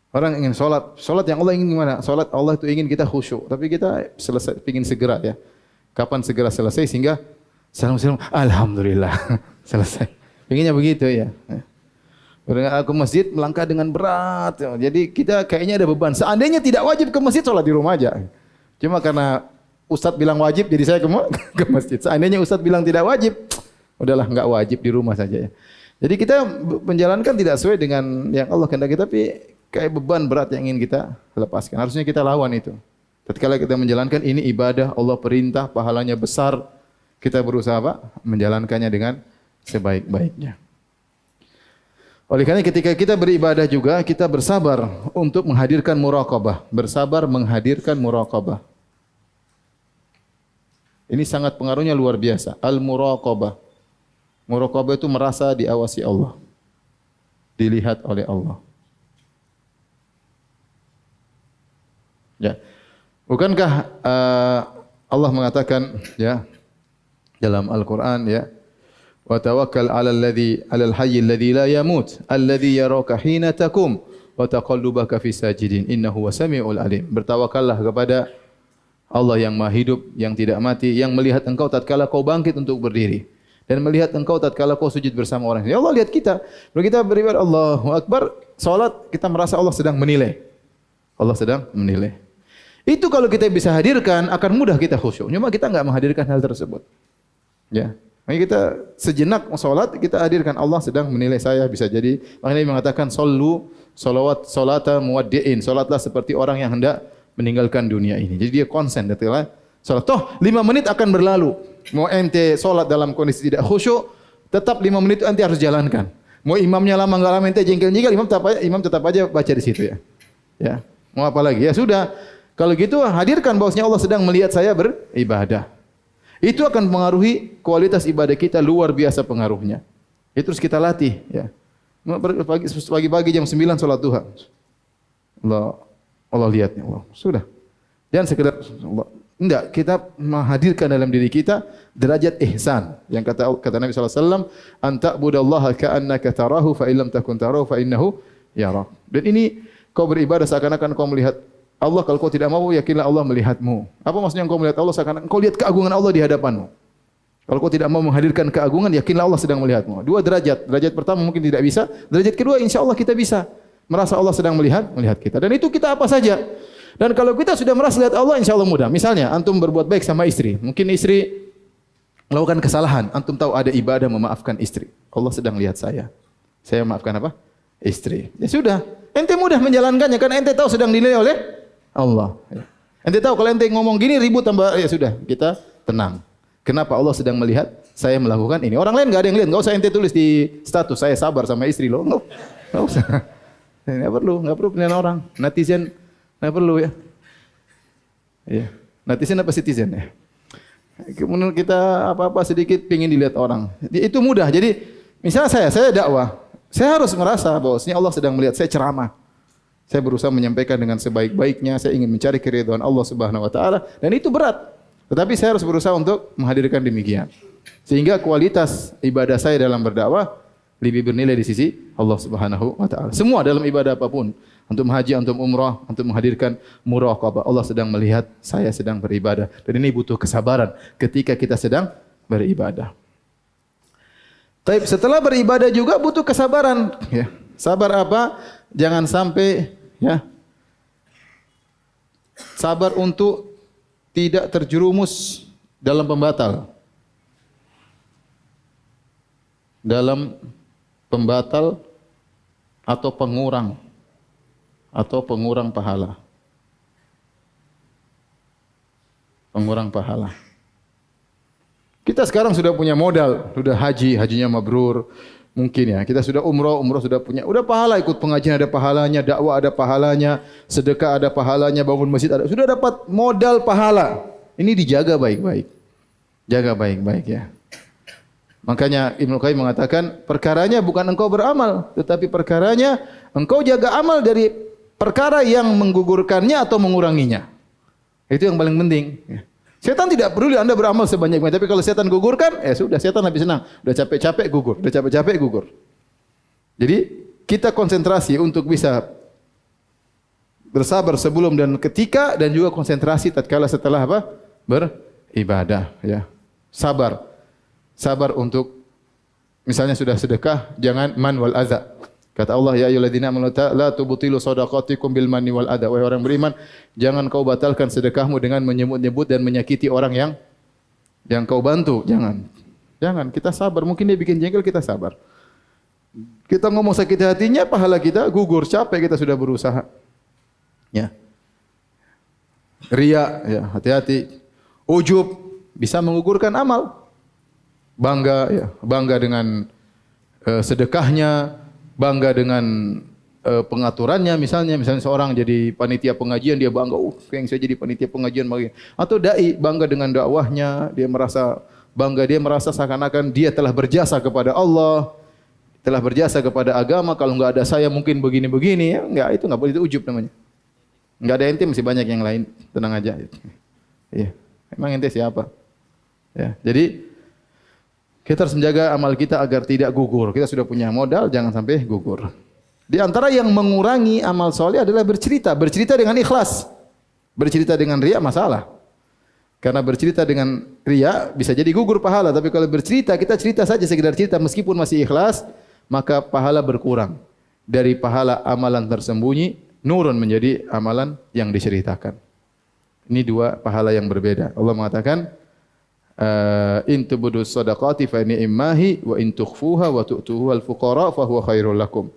Orang ingin solat yang Allah ingin gimana? Solat Allah itu ingin kita khusyuk, tapi kita ingin segera ya. Kapan segera selesai sehingga salam alhamdulillah selesai. Inginnya begitu ya. Berangkat ke masjid melangkah dengan berat. Jadi kita kayaknya ada beban. Seandainya tidak wajib ke masjid, solat di rumah aja. Cuma karena Ustadz bilang wajib, jadi saya ke masjid. Seandainya Ustadz bilang tidak wajib, udahlah enggak wajib di rumah saja ya. Jadi kita menjalankan tidak sesuai dengan yang Allah kehendaki, tapi kayak beban berat yang ingin kita lepaskan. Harusnya kita lawan itu. Tatkala kita menjalankan ini ibadah, Allah perintah, pahalanya besar, kita berusaha apa? Menjalankannya dengan sebaik-baiknya. Oleh karena ketika kita beribadah juga, kita bersabar untuk menghadirkan muraqabah. Bersabar menghadirkan muraqabah. Ini sangat pengaruhnya luar biasa. Al-muraqabah. Muraqabah itu merasa diawasi Allah. Dilihat oleh Allah. Ya. Bukankah Allah mengatakan ya dalam Al-Qur'an ya, wa tawakkal 'alal hayyil ladzi la yamut alladzi yaraka hina taqum wa taqallubaka fis sajidin innahu wasami'ul alim. Bertawakallah kepada Allah yang Maha hidup, yang tidak mati, yang melihat engkau tatkala kau bangkit untuk berdiri dan melihat engkau tatkala kau sujud bersama orang. Ya Allah lihat kita. Kalau kita beribadah Allahu Akbar, salat kita merasa Allah sedang menilai. Allah sedang menilai. Itu kalau kita bisa hadirkan akan mudah kita khusyuk. Cuma kita enggak menghadirkan hal tersebut. Ya. Makanya kita sejenak salat kita hadirkan Allah sedang menilai saya, bisa jadi. Makanya Nabi mengatakan sallu salata muwaddi'in. Salatlah seperti orang yang hendak meninggalkan dunia ini. Jadi dia konsen datanglah salat. Toh 5 menit akan berlalu. Mau ente salat dalam kondisi tidak khusyuk, tetap 5 menit itu ente harus jalankan. Mau imamnya lama enggak lama ente jengkel-jengkel, imam tetap aja baca di situ ya. Ya. Mau apa lagi? Ya sudah. Kalau gitu hadirkan bahwasanya Allah sedang melihat saya beribadah. Itu akan mengaruhi kualitas ibadah kita, luar biasa pengaruhnya. Itu terus kita latih ya. Pagi-pagi jam 9 salat duha. Allah lihatnya Allah. Sudah. Jangan sekedar Allah. Enggak, kita menghadirkan dalam diri kita derajat ihsan. Yang kata Nabi sallallahu alaihi wasallam, "Anta budallaha ka'annaka tarahu fa illam takun tarahu fa innahu yarak." Dan ini kau beribadah seakan-akan kau melihat Allah. Kalau kau tidak mau, yakinlah Allah melihatmu. Apa maksudnya kau melihat Allah seakan-akan kau lihat keagungan Allah di hadapanmu. Kalau kau tidak mau menghadirkan keagungan, yakinlah Allah sedang melihatmu. 2 derajat. Derajat pertama mungkin tidak bisa. Derajat kedua insyaallah kita bisa. Merasa Allah sedang melihat kita. Dan itu kita apa saja. Dan kalau kita sudah merasa lihat Allah, insyaallah mudah. Misalnya, antum berbuat baik sama istri. Mungkin istri melakukan kesalahan. Antum tahu ada ibadah memaafkan istri. Allah sedang lihat saya. Saya maafkan apa? Istri. Ya sudah. Ente mudah menjalankannya. Karena ente tahu sedang dinilai oleh Allah. Ente tahu kalau ente ngomong gini ribut tambah, ya sudah, kita tenang. Kenapa Allah sedang melihat saya melakukan ini? Orang lain enggak ada yang lihat. Enggak usah ente tulis di status saya sabar sama istri lo. Enggak usah. Enggak perlu penilaian orang. Netizen enggak perlu ya. Iya. Netizen apa citizen ya? Kemudian kita apa-apa sedikit pengin dilihat orang. Itu mudah. Jadi misalnya saya dakwah, saya harus merasa bahwasanya Allah sedang melihat saya ceramah. Saya berusaha menyampaikan dengan sebaik-baiknya, saya ingin mencari keridhaan Allah Subhanahu wa taala dan itu berat. Tetapi saya harus berusaha untuk menghadirkan demikian. Sehingga kualitas ibadah saya dalam berdakwah lebih bernilai di sisi Allah Subhanahu wa taala. Semua dalam ibadah apapun, antum haji, antum umrah, antum menghadirkan muraqabah. Allah sedang melihat saya sedang beribadah. Dan ini butuh kesabaran ketika kita sedang beribadah. Tapi setelah beribadah juga butuh kesabaran, ya. Sabar apa? Jangan sampai ya. Sabar untuk tidak terjerumus dalam pembatal. Dalam pembatal atau pengurang pahala. Pengurang pahala. Kita sekarang sudah punya modal, sudah haji, hajinya mabrur. Mungkin ya, kita sudah umroh, umroh sudah punya. Udah pahala, ikut pengajian ada pahalanya, dakwah ada pahalanya, sedekah ada pahalanya, bangun masjid ada. Sudah dapat modal pahala. Ini dijaga baik-baik. Jaga baik-baik ya. Makanya Ibnu Qayyim mengatakan, perkaranya bukan engkau beramal, tetapi perkaranya engkau jaga amal dari perkara yang menggugurkannya atau menguranginya. Itu yang paling penting. Setan tidak peduli Anda beramal sebanyak-banyak, tapi kalau setan gugurkan, sudah setan habis senang. Udah capek-capek gugur, udah capek-capek gugur. Jadi kita konsentrasi untuk bisa bersabar sebelum dan ketika, dan juga konsentrasi tatkala setelah apa? Beribadah ya. Sabar. Sabar untuk misalnya sudah sedekah, jangan man wal adza. Kata Allah, ya ayyuhalladzina amanu la tubtilu shadaqatikum bil manni wal adza. Wahai orang beriman, jangan kau batalkan sedekahmu dengan menyebut-nyebut dan menyakiti orang yang kau bantu. Jangan. Jangan, kita sabar. Mungkin dia bikin jengkel, kita sabar. Kita ngomong sakit hatinya, pahala kita gugur, capek kita sudah berusaha. Ya. Riya, ya, hati-hati. Ujub bisa menggugurkan amal. Bangga, ya, bangga dengan sedekahnya, bangga dengan pengaturannya, misalnya seorang jadi panitia pengajian, dia bangga, yang saya jadi panitia pengajian bagi. Atau dai bangga dengan dakwahnya, dia merasa bangga, dia merasa seakan-akan dia telah berjasa kepada Allah, telah berjasa kepada agama. Kalau enggak ada saya mungkin begini-begini, ya enggak, itu enggak boleh, itu ujub namanya. Enggak ada ente, masih banyak yang lain, tenang aja. Iya, emang ente siapa? Ya, jadi kita harus menjaga amal kita agar tidak gugur. Kita sudah punya modal, jangan sampai gugur. Di antara yang mengurangi amal soleh adalah bercerita. Bercerita dengan ikhlas. Bercerita dengan riya masalah. Karena bercerita dengan riya bisa jadi gugur pahala. Tapi kalau bercerita, kita cerita saja sekedar cerita. Meskipun masih ikhlas, maka pahala berkurang. Dari pahala amalan tersembunyi, nurun menjadi amalan yang diceritakan. Ini dua pahala yang berbeda. Allah mengatakan, in tubdu shadaqati fa ni'mahi wa in tukhfuha wa tu'tuhu al-fuqara fa huwa khairul lakum.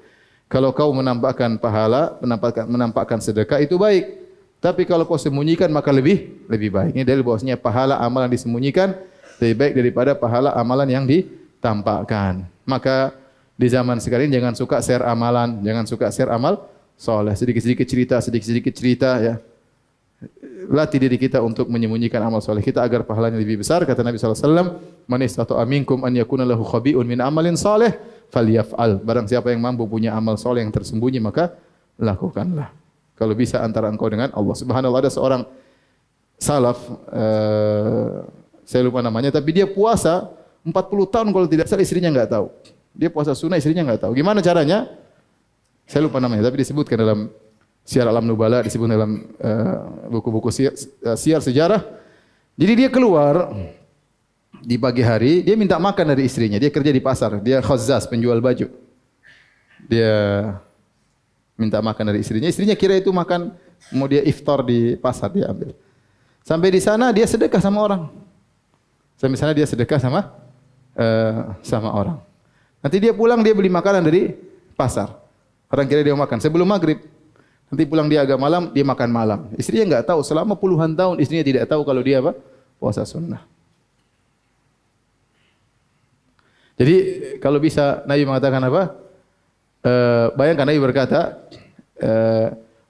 Kalau kau menampakkan pahala, menampakkan sedekah itu baik. Tapi kalau kau sembunyikan maka lebih baik. Ini dalil bahwasanya pahala amalan disembunyikan lebih baik daripada pahala amalan yang ditampakkan. Maka di zaman sekarang jangan suka share amalan, jangan suka share amal soleh. Sedikit-sedikit cerita ya. Latih diri kita untuk menyembunyikan amal soleh kita agar pahalanya lebih besar. Kata Nabi SAW, man istata'a minkum an yakuna lahu khabi'un min amalin soleh falyaf'al. Barang siapa yang mampu punya amal soleh yang tersembunyi, maka lakukanlah. Kalau bisa antara engkau dengan Allah. Subhanallah, ada seorang salaf, saya lupa namanya, tapi dia puasa 40 tahun kalau tidak salah, istrinya enggak tahu. Dia puasa sunnah, istrinya enggak tahu. Gimana caranya? Saya lupa namanya, tapi disebutkan dalam Syiar Alam Nubala, disebut dalam buku-buku siar sejarah. Jadi dia keluar di pagi hari, dia minta makan dari istrinya. Dia kerja di pasar, dia khazzaz, penjual baju. Dia minta makan dari istrinya. Istrinya kira itu makan, mau dia iftar di pasar, dia ambil. Sampai di sana dia sedekah sama orang. Sampai sana dia sedekah sama orang. Nanti dia pulang, dia beli makanan dari pasar. Orang kira dia makan sebelum maghrib. Nanti pulang dia agak malam, dia makan malam. Istrinya enggak tahu, selama puluhan tahun istrinya tidak tahu kalau dia apa? Puasa sunnah. Jadi kalau bisa Nabi mengatakan apa? Bayangkan Nabi berkata,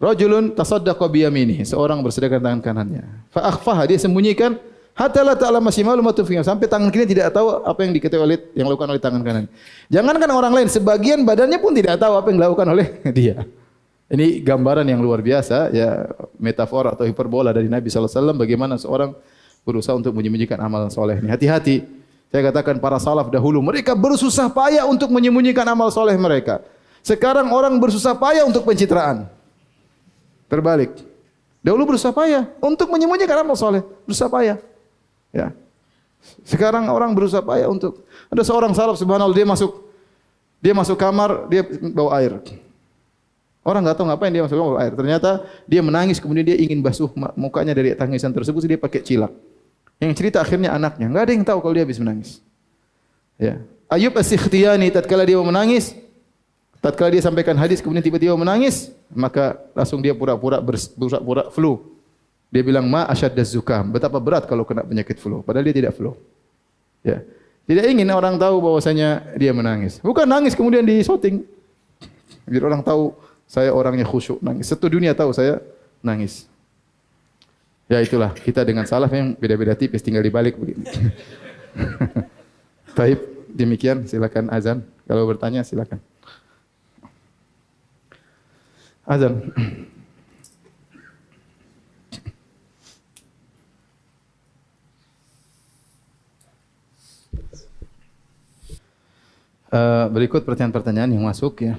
rajulun tasaddaqa bi yaminihi, seorang bersedekah dengan tangan kanannya. Fa akhfaha, dia sembunyikan, hatta la ta'lama shimalu ma tunfiqu, sampai tangan kiri tidak tahu apa yang diketahui oleh yang dilakukan oleh tangan kanan. Jangankan orang lain, sebagian badannya pun tidak tahu apa yang dilakukan oleh dia. Ini gambaran yang luar biasa, ya, metafor atau hiperbola dari Nabi SAW bagaimana seorang berusaha untuk menyembunyikan amal soleh ini. Hati-hati. Saya katakan para salaf dahulu, mereka bersusah payah untuk menyembunyikan amal soleh mereka. Sekarang orang bersusah payah untuk pencitraan. Terbalik. Dahulu berusaha payah untuk menyembunyikan amal soleh. Berusaha payah. Ya. Sekarang orang berusaha payah untuk. Ada seorang salaf, subhanallah, dia masuk kamar, dia bawa air. Orang enggak tahu ngapain dia masuk kamar bawa air. Ternyata dia menangis, kemudian dia ingin basuh mukanya dari tangisan tersebut, dia pakai cilak. Yang cerita akhirnya anaknya. Enggak ada yang tahu kalau dia habis menangis. Ya. Ayub As-Sikhtiyani tatkala dia menangis, tatkala dia sampaikan hadis kemudian tiba-tiba menangis, maka langsung dia pura-pura flu. Dia bilang ma asyaddaz zukam, betapa berat kalau kena penyakit flu, padahal dia tidak flu. Ya. Tidak ingin orang tahu bahwasanya dia menangis. Bukan nangis kemudian di shooting. Biar orang tahu saya orangnya khusyuk nangis. Satu dunia tahu saya nangis. Ya itulah kita dengan salaf yang beda-beda tipis tinggal dibalik begini. Baik, demikian silakan azan. Kalau bertanya silakan. Azan. Berikut pertanyaan-pertanyaan yang masuk ya.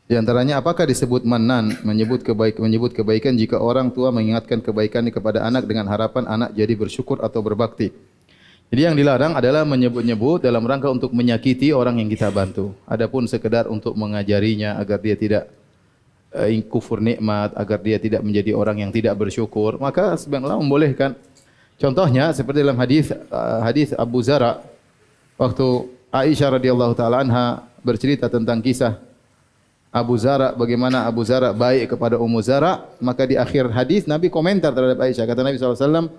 Di antaranya apakah disebut manan menyebut kebaikan jika orang tua mengingatkan kebaikan kepada anak dengan harapan anak jadi bersyukur atau berbakti. Jadi yang dilarang adalah menyebut-nyebut dalam rangka untuk menyakiti orang yang kita bantu. Adapun sekedar untuk mengajarinya agar dia tidak kufur nikmat, agar dia tidak menjadi orang yang tidak bersyukur, maka sebenarnya membolehkan. Contohnya seperti dalam hadis Abu Zara waktu Aisyah radhiyallahu taala anha bercerita tentang kisah Abu Zara, bagaimana Abu Zara baik kepada Ummu Zara, maka di akhir hadis Nabi komentar terhadap Aisyah, kata Nabi SAW,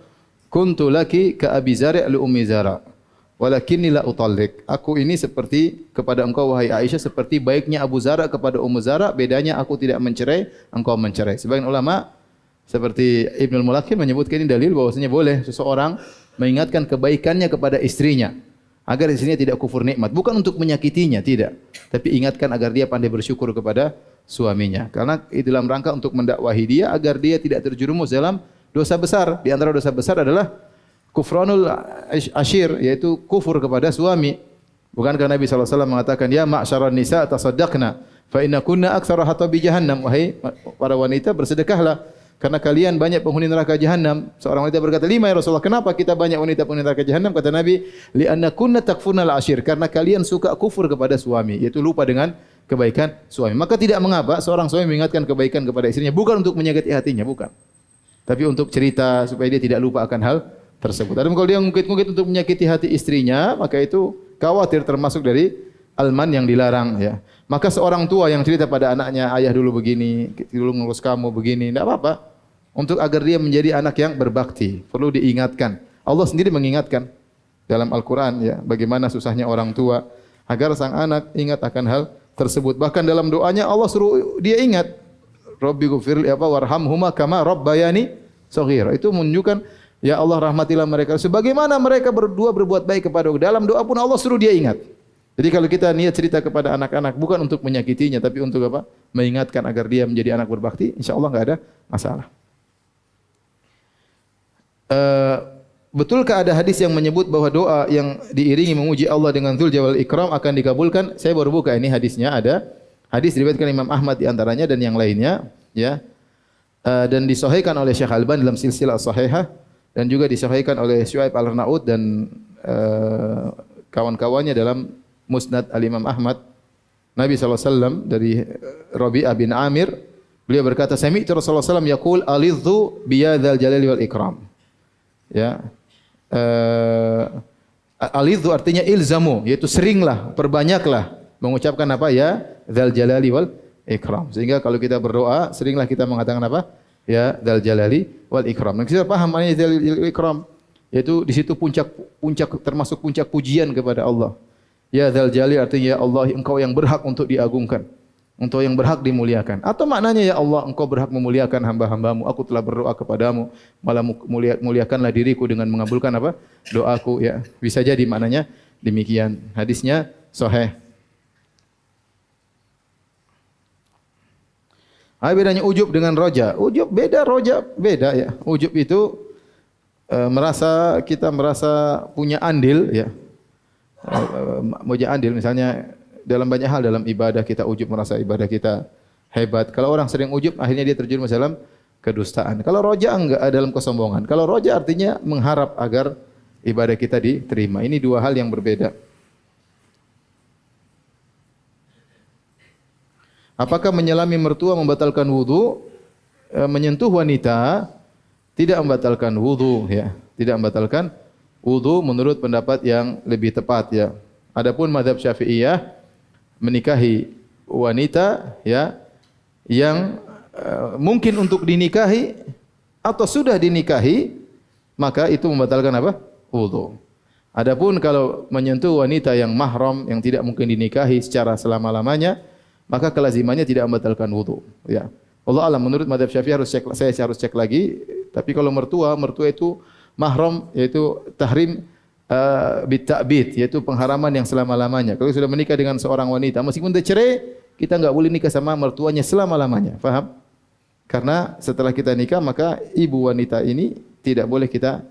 kuntu laki ka Abi Zara' li Ummi Zara walakinni la utallik. Aku ini seperti kepada engkau wahai Aisyah seperti baiknya Abu Zara kepada Ummu Zara, bedanya aku tidak mencerai, engkau mencerai. Sebagian ulama seperti Ibnul Mulakin menyebutkan ini dalil bahwasanya boleh seseorang mengingatkan kebaikannya kepada istrinya agar istrinya tidak kufur nikmat, bukan untuk menyakitinya, tidak, tapi ingatkan agar dia pandai bersyukur kepada suaminya. Karena itu dalam rangka untuk mendakwahi dia agar dia tidak terjerumus dalam dosa besar. Di antara dosa besar adalah kufranul ashir, yaitu kufur kepada suami. Bukankah Nabi SAW mengatakan, ya ma'syaran nisa tasaddaqna fa inna kunna aktsara hatabi jahannam, wahai para wanita bersedekahlah karena kalian banyak penghuni neraka jahanam. Seorang wanita berkata, lima ya Rasulullah, kenapa kita banyak wanita penghuni neraka jahanam? Kata Nabi, li'anna kunna takfurnal ashir, karena kalian suka kufur kepada suami, yaitu lupa dengan kebaikan suami. Maka tidak mengapa seorang suami mengingatkan kebaikan kepada istrinya, bukan untuk menyakiti hatinya, bukan, tapi untuk cerita supaya dia tidak lupa akan hal tersebut. Adapun kalau dia ngungkit-ngungkit untuk menyakiti hati istrinya, maka itu khawatir termasuk dari alman yang dilarang ya. Maka seorang tua yang cerita pada anaknya, ayah dulu begini, dulu ngurus kamu begini, tidak apa-apa. Untuk agar dia menjadi anak yang berbakti, perlu diingatkan. Allah sendiri mengingatkan dalam Al-Quran ya, bagaimana susahnya orang tua agar sang anak ingat akan hal tersebut. Bahkan dalam doanya Allah suruh dia ingat, Rabbi ghufirli warhamhuma kama rabbayani shaghira. Itu menunjukkan ya Allah rahmatilah mereka sebagaimana mereka berdua berbuat baik kepada aku. Dalam doa pun Allah suruh dia ingat. Jadi kalau kita niat cerita kepada anak-anak bukan untuk menyakitinya tapi untuk apa? Mengingatkan agar dia menjadi anak berbakti, insyaallah enggak ada masalah. Betulkah ada hadis yang menyebut bahwa doa yang diiringi memuji Allah dengan Dzul Jalal wal Ikram akan dikabulkan? Saya baru buka ini hadisnya, ada hadis diriwayatkan Imam Ahmad di antaranya dan yang lainnya ya. Dan disahihkan oleh Syekh Al-Albani dalam silsilah sahihah dan juga disahihkan oleh Syuaib Al-Arnaud dan kawan-kawannya dalam Musnad Al-Imam Ahmad. Nabi SAW dari Rabi'ah bin Amir, beliau berkata, sami'tu Rasulullah SAW yaqul alidhu biyadzal jalali wal ikram. Ya. Alidhu artinya ilzamu, yaitu seringlah, perbanyaklah mengucapkan apa ya? Dzal jalali wal ikram. Sehingga kalau kita berdoa, seringlah kita mengatakan apa? Ya, dzal jalali wal ikram. Dan kita paham maknanya dzal jalali wal ikram, yaitu di situ puncak termasuk puncak pujian kepada Allah. Ya dzal jalali artinya ya Allah, engkau yang berhak untuk diagungkan, engkau yang berhak dimuliakan. Atau maknanya ya Allah, engkau berhak memuliakan hamba-hambamu. Aku telah berdoa kepadamu, malah muliakanlah diriku dengan mengabulkan apa? Doaku ya. Bisa jadi maknanya demikian. Hadisnya sahih. Apa bedanya ujub dengan roja? Ujub beda, roja beda ya. Ujub itu kita merasa punya andil ya. Punya andil misalnya dalam banyak hal dalam ibadah kita ujub, merasa ibadah kita hebat. Kalau orang sering ujub akhirnya dia terjerumus dalam kedustaan. Kalau roja enggak dalam kesombongan. Kalau roja artinya mengharap agar ibadah kita diterima. Ini dua hal yang berbeda. Apakah menyelami mertua membatalkan wudu? Menyentuh wanita tidak membatalkan wudu ya. Tidak membatalkan wudu menurut pendapat yang lebih tepat ya. Adapun mazhab Syafi'iyah menikahi wanita ya yang mungkin untuk dinikahi atau sudah dinikahi maka itu membatalkan apa? Wudu. Adapun kalau menyentuh wanita yang mahram yang tidak mungkin dinikahi secara selama-lamanya, maka kelazimannya tidak membatalkan wudu. Ya. Allah alam, menurut mazhab Syafi'i saya harus cek lagi. Tapi kalau mertua itu mahram, yaitu tahrim bitta'bid, yaitu pengharaman yang selama-lamanya. Kalau sudah menikah dengan seorang wanita, meskipun dia cerai, kita enggak boleh nikah sama mertuanya selama-lamanya. Faham? Karena setelah kita nikah, maka ibu wanita ini tidak boleh kita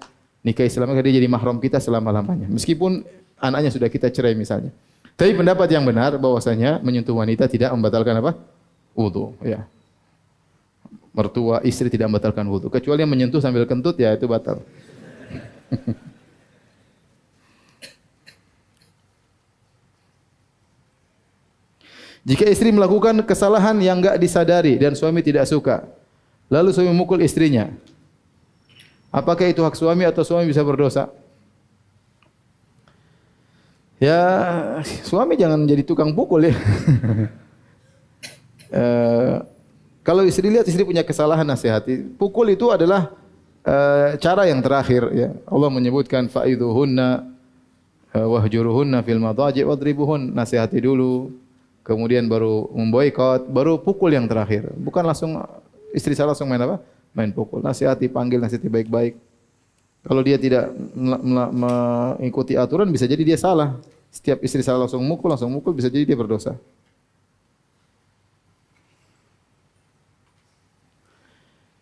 nikahi selama-lamanya, dia jadi mahram kita selama-lamanya. Meskipun anaknya sudah kita cerai misalnya. Tapi pendapat yang benar bahwasanya menyentuh wanita tidak membatalkan apa? Wudu, ya. Mertua istri tidak membatalkan wudu, kecuali yang menyentuh sambil kentut, ya itu batal. Jika istri melakukan kesalahan yang enggak disadari dan suami tidak suka, lalu suami memukul istrinya, apakah itu hak suami atau suami bisa berdosa? Ya, suami jangan jadi tukang pukul ya. Kalau istri lihat istri punya kesalahan, nasihati. Pukul itu adalah cara yang terakhir. Ya. Allah menyebutkan fa'idhuhunna wahjuruhunna fil madaji' wadribuhun. Nasihati dulu, kemudian baru memboikot, baru pukul yang terakhir. Bukan langsung istri salah langsung main apa? Main pukul. Nasihati, panggil, nasihati baik-baik. Kalau dia tidak mengikuti aturan, bisa jadi dia salah. Setiap istri salah langsung mukul, bisa jadi dia berdosa.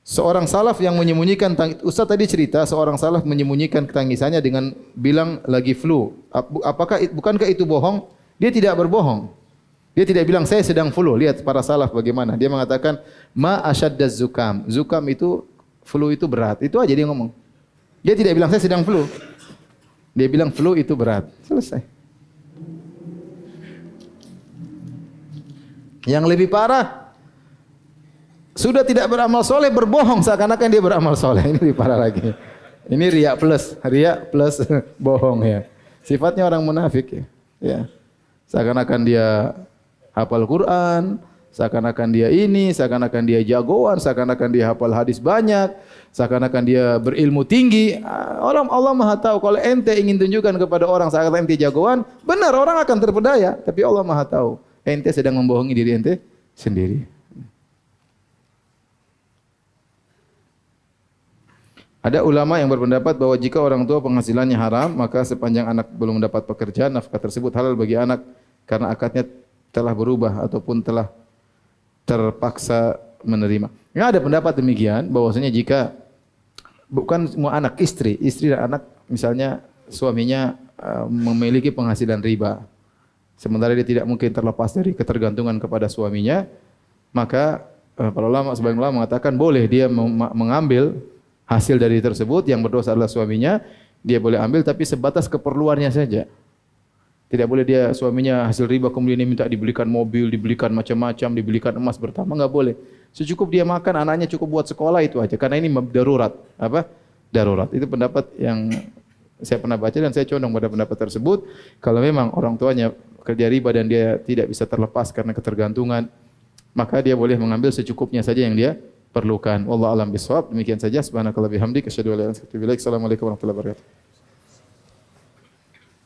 Seorang salaf yang menyembunyikan Ustaz tadi cerita seorang salaf menyembunyikan tangisannya dengan bilang lagi flu. Apakah bukankah itu bohong? Dia tidak berbohong. Dia tidak bilang saya sedang flu. Lihat para salaf bagaimana. Dia mengatakan ma asyaddaz zukam. Zukam itu flu itu berat. Itu aja dia ngomong. Dia tidak bilang saya sedang flu. Dia bilang flu itu berat. Selesai. Yang lebih parah, sudah tidak beramal soleh, berbohong seakan-akan dia beramal soleh. Ini lebih parah lagi. Ini riya plus bohong ya. Sifatnya orang munafik ya. Ya. Seakan-akan dia hafal Quran, seakan-akan dia ini, seakan-akan dia jagoan, seakan-akan dia hafal hadis banyak, seakan-akan dia berilmu tinggi. Allah Maha tahu. Kalau ente ingin tunjukkan kepada orang seakan-akan ente jagoan, benar orang akan terpedaya. Tapi Allah Maha tahu. Ente sedang membohongi diri ente sendiri. Ada ulama yang berpendapat bahwa jika orang tua penghasilannya haram, maka sepanjang anak belum mendapat pekerjaan, nafkah tersebut halal bagi anak karena akadnya telah berubah ataupun telah terpaksa menerima. Ya, ada pendapat demikian bahwasanya jika bukan semua anak, istri dan anak misalnya suaminya memiliki penghasilan riba, sementara dia tidak mungkin terlepas dari ketergantungan kepada suaminya, maka para ulama sebagian ulama mengatakan boleh dia mengambil hasil dari tersebut, yang berdosa adalah suaminya, dia boleh ambil tapi sebatas keperluannya saja. Tidak boleh dia suaminya hasil riba kemudian dia minta dibelikan mobil, dibelikan macam-macam, dibelikan emas bertambah, enggak boleh. Secukup dia makan, anaknya cukup buat sekolah itu aja. Karena ini darurat. Apa? Darurat. Itu pendapat yang saya pernah baca dan saya condong pada pendapat tersebut. Kalau memang orang tuanya kerja riba dan dia tidak bisa terlepas karena ketergantungan, maka dia boleh mengambil secukupnya saja yang dia perlukan. Wallahu a'lam bishawab. Demikian saja. Subhanakallah bihamdik asyhadu an la ilaha illa anta astaghfiruka wa atubu ilaik. Assalamualaikum warahmatullahi wabarakatuh.